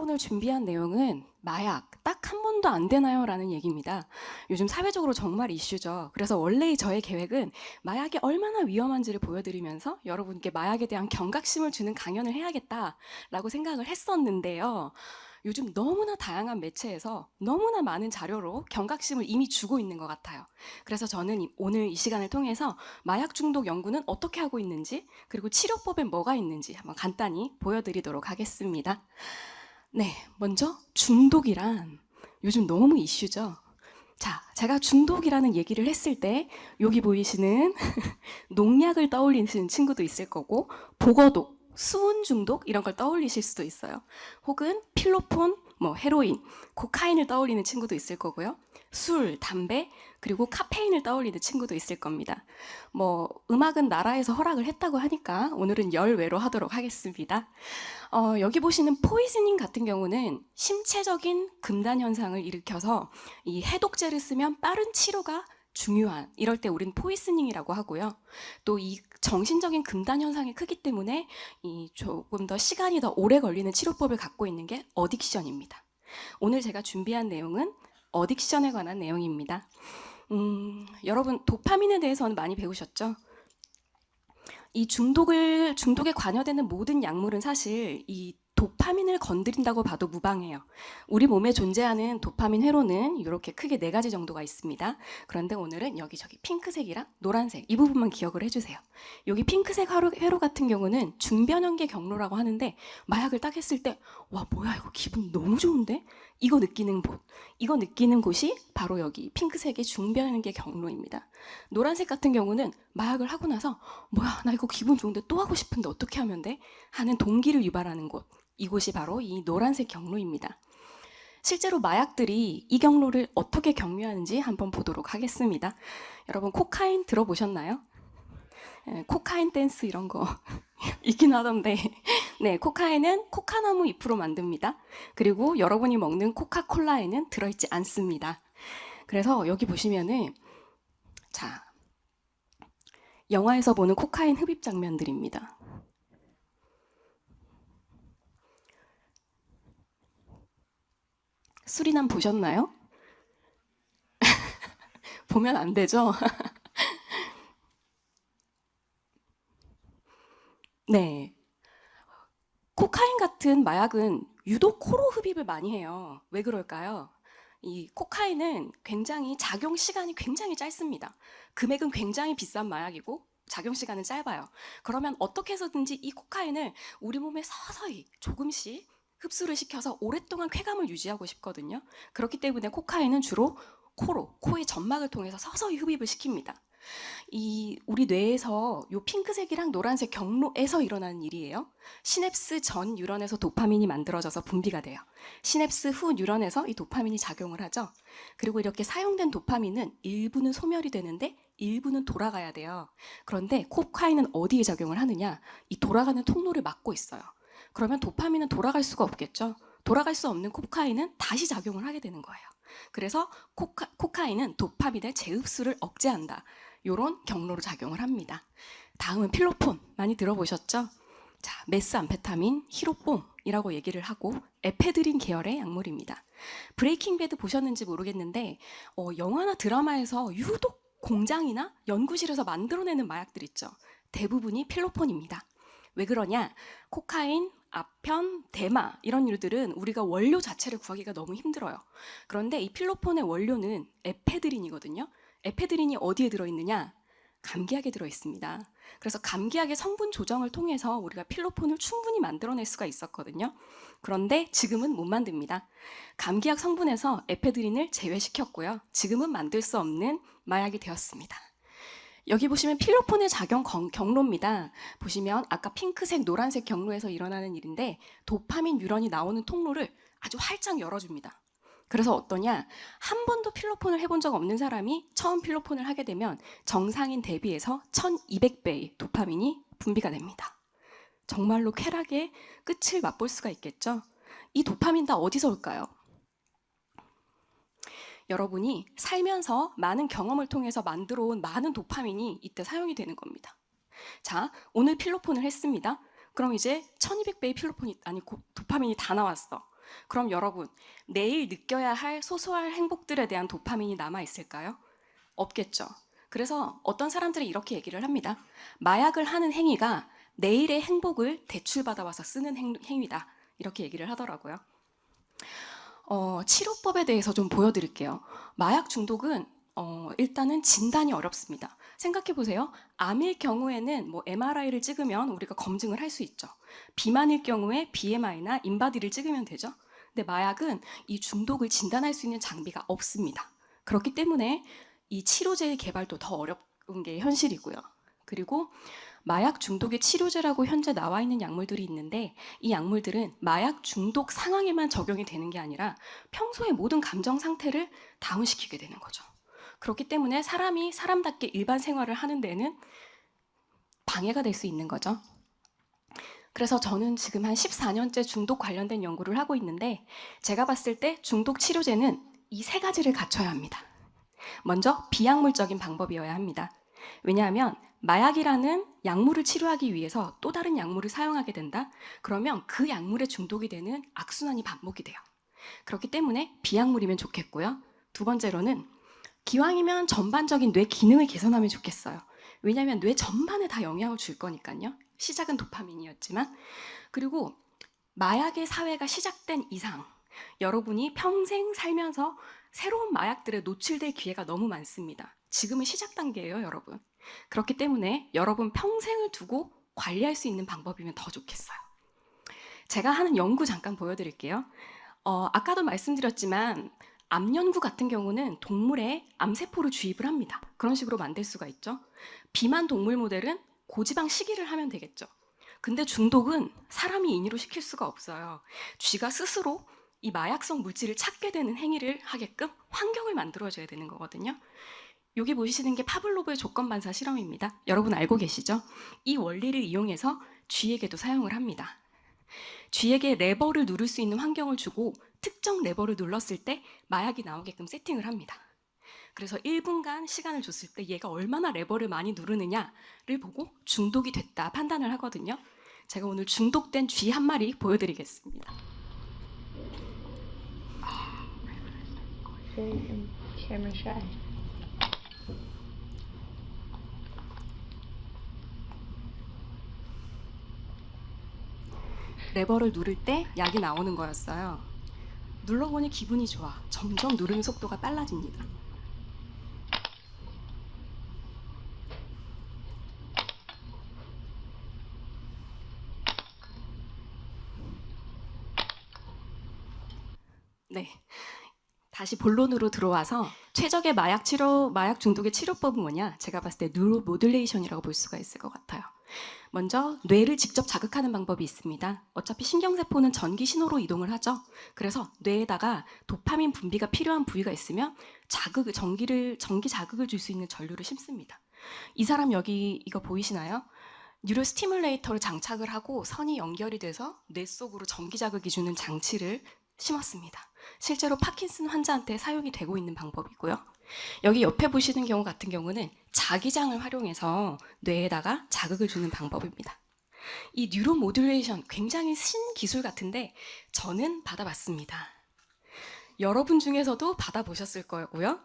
오늘 준비한 내용은 마약 딱 한 번도 안 되나요? 라는 얘기입니다. 요즘 사회적으로 정말 이슈죠. 그래서 원래 저의 계획은 마약이 얼마나 위험한지를 보여드리면서 여러분께 마약에 대한 경각심을 주는 강연을 해야겠다라고 생각을 했었는데요. 요즘 너무나 다양한 매체에서 너무나 많은 자료로 경각심을 이미 주고 있는 것 같아요. 그래서 저는 오늘 이 시간을 통해서 마약 중독 연구는 어떻게 하고 있는지, 그리고 치료법엔 뭐가 있는지 한번 간단히 보여드리도록 하겠습니다. 네, 먼저 중독이란 요즘 너무 이슈죠. 자, 제가 중독이라는 얘기를 했을 때 여기 보이시는 농약을 떠올리시는 친구도 있을 거고, 보거독, 수은 중독 이런 걸 떠올리실 수도 있어요. 혹은 필로폰, 헤로인, 코카인을 떠올리는 친구도 있을 거고요. 술, 담배, 그리고 카페인을 떠올리는 친구도 있을 겁니다. 음악은 나라에서 허락을 했다고 하니까 오늘은 열외로 하도록 하겠습니다. 여기 보시는 포이즈닝 같은 경우는 심체적인 금단 현상을 일으켜서 이 해독제를 쓰면 빠른 치료가 중요한, 이럴 때 우린 포이스닝이라고 하고요. 또 이 정신적인 금단 현상이 크기 때문에 이 조금 더 시간이 더 오래 걸리는 치료법을 갖고 있는 게 어딕션입니다. 오늘 제가 준비한 내용은 어딕션에 관한 내용입니다. 여러분 도파민에 대해서는 많이 배우셨죠? 이 중독에 관여되는 모든 약물은 사실 이 도파민을 건드린다고 봐도 무방해요. 우리 몸에 존재하는 도파민 회로는 이렇게 크게 4가지 정도가 있습니다. 그런데 오늘은 여기저기 핑크색이랑 노란색 이 부분만 기억을 해주세요. 여기 핑크색 회로 같은 경우는 중변연계 경로라고 하는데 마약을 딱 했을 때 와 뭐야 이거 기분 너무 좋은데? 이거 느끼는 곳이 바로 여기 핑크색의 중변연계 경로입니다. 노란색 같은 경우는 마약을 하고 나서 뭐야 나 이거 기분 좋은데 또 하고 싶은데 어떻게 하면 돼? 하는 동기를 유발하는 곳, 이곳이 바로 이 노란색 경로입니다. 실제로 마약들이 이 경로를 어떻게 경유하는지 한번 보도록 하겠습니다. 여러분 코카인 들어보셨나요? 코카인 댄스 이런 거 있긴 하던데 네, 코카인은 코카나무 잎으로 만듭니다. 그리고 여러분이 먹는 코카콜라에는 들어있지 않습니다. 그래서 여기 보시면은 자, 영화에서 보는 코카인 흡입 장면들입니다. 수리남 보셨나요? 보면 안 되죠? 네. 코카인 같은 마약은 유독 코로 흡입을 많이 해요. 왜 그럴까요? 이 코카인은 굉장히 작용 시간이 굉장히 짧습니다. 금액은 굉장히 비싼 마약이고 작용 시간은 짧아요. 그러면 어떻게 해서든지 이 코카인을 우리 몸에 서서히 조금씩 흡수를 시켜서 오랫동안 쾌감을 유지하고 싶거든요. 그렇기 때문에 코카인은 주로 코의 점막을 통해서 서서히 흡입을 시킵니다. 이 우리 뇌에서 요 핑크색이랑 노란색 경로에서 일어나는 일이에요. 시냅스 전 뉴런에서 도파민이 만들어져서 분비가 돼요. 시냅스 후 뉴런에서 이 도파민이 작용을 하죠. 그리고 이렇게 사용된 도파민은 일부는 소멸이 되는데 일부는 돌아가야 돼요. 그런데 코카인은 어디에 작용을 하느냐? 이 돌아가는 통로를 막고 있어요. 그러면 도파민은 돌아갈 수가 없겠죠. 돌아갈 수 없는 코카인은 다시 작용을 하게 되는 거예요. 그래서 코카인은 도파민의 재흡수를 억제한다. 이런 경로로 작용을 합니다. 다음은 필로폰 많이 들어보셨죠? 자, 메스암페타민, 히로뽕이라고 얘기를 하고 에페드린 계열의 약물입니다. 브레이킹 배드 보셨는지 모르겠는데 영화나 드라마에서 유독 공장이나 연구실에서 만들어내는 마약들 있죠. 대부분이 필로폰입니다. 왜 그러냐? 코카인, 아편, 대마 이런 류들은 우리가 원료 자체를 구하기가 너무 힘들어요. 그런데 이 필로폰의 원료는 에페드린이거든요. 에페드린이 어디에 들어있느냐? 감기약에 들어있습니다. 그래서 감기약의 성분 조정을 통해서 우리가 필로폰을 충분히 만들어낼 수가 있었거든요. 그런데 지금은 못 만듭니다. 감기약 성분에서 에페드린을 제외시켰고요. 지금은 만들 수 없는 마약이 되었습니다. 여기 보시면 필로폰의 작용 경로입니다. 보시면 아까 핑크색, 노란색 경로에서 일어나는 일인데 도파민 뉴런이 나오는 통로를 아주 활짝 열어줍니다. 그래서 어떠냐? 한 번도 필로폰을 해본 적 없는 사람이 처음 필로폰을 하게 되면 정상인 대비해서 1200배의 도파민이 분비가 됩니다. 정말로 쾌락의 끝을 맛볼 수가 있겠죠? 이 도파민 다 어디서 올까요? 여러분이 살면서 많은 경험을 통해서 만들어 온 많은 도파민이 이때 사용이 되는 겁니다. 자, 오늘 필로폰을 했습니다. 그럼 이제 1200배의 필로폰이 도파민이 다 나왔어. 그럼 여러분, 내일 느껴야 할 소소한 행복들에 대한 도파민이 남아있을까요? 없겠죠. 그래서 어떤 사람들은 이렇게 얘기를 합니다. 마약을 하는 행위가 내일의 행복을 대출받아와서 쓰는 행위다. 이렇게 얘기를 하더라고요. 치료법에 대해서 좀 보여드릴게요. 마약 중독은 일단은 진단이 어렵습니다. 생각해 보세요. 암일 경우에는 뭐 MRI를 찍으면 우리가 검증을 할 수 있죠. 비만일 경우에 BMI나 인바디를 찍으면 되죠. 근데 마약은 이 중독을 진단할 수 있는 장비가 없습니다. 그렇기 때문에 이 치료제의 개발도 더 어려운 게 현실이고요. 그리고 마약 중독의 치료제라고 현재 나와 있는 약물들이 있는데 이 약물들은 마약 중독 상황에만 적용이 되는 게 아니라 평소의 모든 감정 상태를 다운시키게 되는 거죠. 그렇기 때문에 사람이 사람답게 일반 생활을 하는 데는 방해가 될 수 있는 거죠. 그래서 저는 지금 한 14년째 중독 관련된 연구를 하고 있는데 제가 봤을 때 중독 치료제는 이 세 가지를 갖춰야 합니다. 먼저 비약물적인 방법이어야 합니다. 왜냐하면 마약이라는 약물을 치료하기 위해서 또 다른 약물을 사용하게 된다? 그러면 그 약물에 중독이 되는 악순환이 반복이 돼요. 그렇기 때문에 비약물이면 좋겠고요. 두 번째로는 기왕이면 전반적인 뇌 기능을 개선하면 좋겠어요. 왜냐하면 뇌 전반에 다 영향을 줄 거니까요. 시작은 도파민이었지만. 그리고 마약의 사회가 시작된 이상 여러분이 평생 살면서 새로운 마약들에 노출될 기회가 너무 많습니다. 지금은 시작 단계예요, 여러분. 그렇기 때문에 여러분 평생을 두고 관리할 수 있는 방법이면 더 좋겠어요. 제가 하는 연구 잠깐 보여드릴게요. 아까도 말씀드렸지만 암 연구 같은 경우는 동물에 암세포를 주입을 합니다. 그런 식으로 만들 수가 있죠. 비만 동물 모델은 고지방 식이를 하면 되겠죠. 근데 중독은 사람이 인위로 시킬 수가 없어요. 쥐가 스스로 이 마약성 물질을 찾게 되는 행위를 하게끔 환경을 만들어줘야 되는 거거든요. 여기 보시는 게 파블로브의 조건반사 실험입니다. 여러분 알고 계시죠? 이 원리를 이용해서 쥐에게도 사용을 합니다. 쥐에게 레버를 누를 수 있는 환경을 주고 특정 레버를 눌렀을 때 마약이 나오게끔 세팅을 합니다. 그래서 1분간 시간을 줬을 때 얘가 얼마나 레버를 많이 누르느냐를 보고 중독이 됐다 판단을 하거든요. 제가 오늘 중독된 쥐 한 마리 보여드리겠습니다. 레버를 누를 때 약이 나오는 거였어요. 눌러보니 기분이 좋아. 점점 누르는 속도가 빨라집니다. 네. 다시 본론으로 들어와서 최적의 마약 중독의 치료법은 뭐냐? 제가 봤을 때 뉴로 모듈레이션이라고 볼 수가 있을 것 같아요. 먼저 뇌를 직접 자극하는 방법이 있습니다. 어차피 신경세포는 전기 신호로 이동을 하죠. 그래서 뇌에다가 도파민 분비가 필요한 부위가 있으면 전기 자극을 줄 수 있는 전류를 심습니다. 이 사람 여기 이거 보이시나요? 뉴로 스티뮬레이터를 장착을 하고 선이 연결이 돼서 뇌 속으로 전기 자극이 주는 장치를 심었습니다. 실제로 파킨슨 환자한테 사용이 되고 있는 방법이고요. 여기 옆에 보시는 경우 같은 경우는 자기장을 활용해서 뇌에다가 자극을 주는 방법입니다. 이 뉴로 모듈레이션 굉장히 신기술 같은데 저는 받아봤습니다. 여러분 중에서도 받아보셨을 거고요.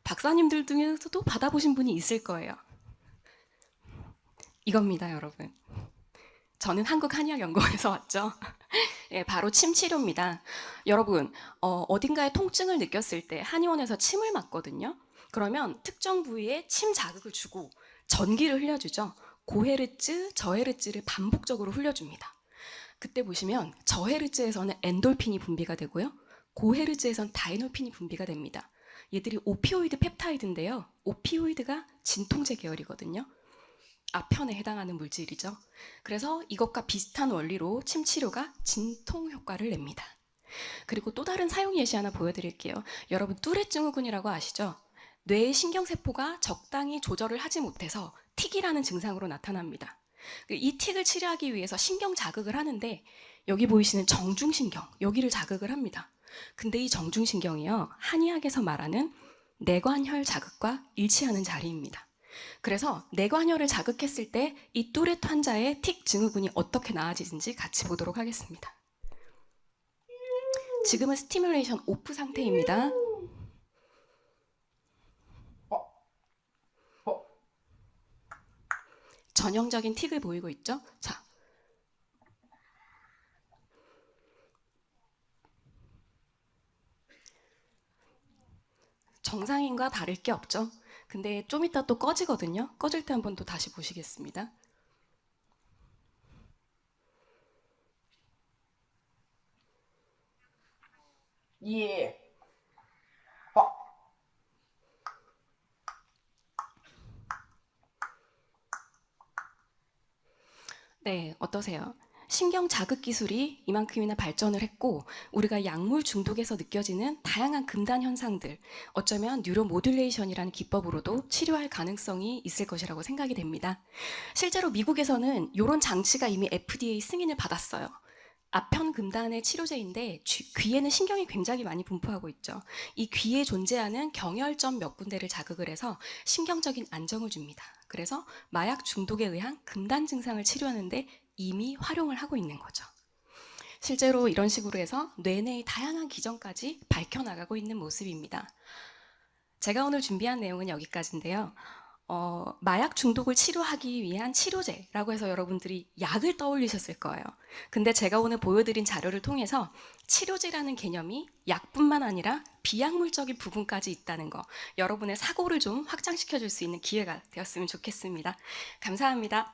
박사님들 중에서도 받아보신 분이 있을 거예요. 이겁니다, 여러분. 저는 한국한의학연구원에서 왔죠. 예, 바로 침 치료입니다. 여러분, 어딘가에 통증을 느꼈을 때 한의원에서 침을 맞거든요. 그러면 특정 부위에 침 자극을 주고 전기를 흘려주죠. 고헤르츠, 저헤르츠를 반복적으로 흘려줍니다. 그때 보시면 저헤르츠에서는 엔돌핀이 분비가 되고요. 고헤르츠에서는 다이노핀이 분비가 됩니다. 얘들이 오피오이드 펩타이드인데요. 오피오이드가 진통제 계열이거든요. 아편에 해당하는 물질이죠. 그래서 이것과 비슷한 원리로 침 치료가 진통 효과를 냅니다. 그리고 또 다른 사용 예시 하나 보여드릴게요. 여러분 뚜렛 증후군이라고 아시죠? 뇌의 신경세포가 적당히 조절을 하지 못해서 틱이라는 증상으로 나타납니다. 이 틱을 치료하기 위해서 신경 자극을 하는데 여기 보이시는 정중신경, 여기를 자극을 합니다. 근데 이 정중신경이요, 한의학에서 말하는 내관혈 자극과 일치하는 자리입니다. 그래서 뇌관혈을 자극했을 때 이 뚜렛 환자의 틱 증후군이 어떻게 나아지는지 같이 보도록 하겠습니다. 지금은 스티뮬레이션 오프 상태입니다. 전형적인 틱을 보이고 있죠? 자, 정상인과 다를 게 없죠? 근데 좀 이따 또 꺼지거든요. 꺼질 때 한번 또 다시 보시겠습니다. 예. 네, 어떠세요? 신경 자극 기술이 이만큼이나 발전을 했고 우리가 약물 중독에서 느껴지는 다양한 금단 현상들, 어쩌면 뉴로 모듈레이션이라는 기법으로도 치료할 가능성이 있을 것이라고 생각이 됩니다. 실제로 미국에서는 이런 장치가 이미 FDA 승인을 받았어요. 아편 금단의 치료제인데 귀에는 신경이 굉장히 많이 분포하고 있죠. 이 귀에 존재하는 경혈점 몇 군데를 자극을 해서 신경적인 안정을 줍니다. 그래서 마약 중독에 의한 금단 증상을 치료하는데 이미 활용을 하고 있는 거죠. 실제로 이런 식으로 해서 뇌 내의 다양한 기전까지 밝혀나가고 있는 모습입니다. 제가 오늘 준비한 내용은 여기까지인데요. 마약 중독을 치료하기 위한 치료제라고 해서 여러분들이 약을 떠올리셨을 거예요. 근데 제가 오늘 보여드린 자료를 통해서 치료제라는 개념이 약뿐만 아니라 비약물적인 부분까지 있다는 거, 여러분의 사고를 좀 확장시켜 줄 수 있는 기회가 되었으면 좋겠습니다. 감사합니다.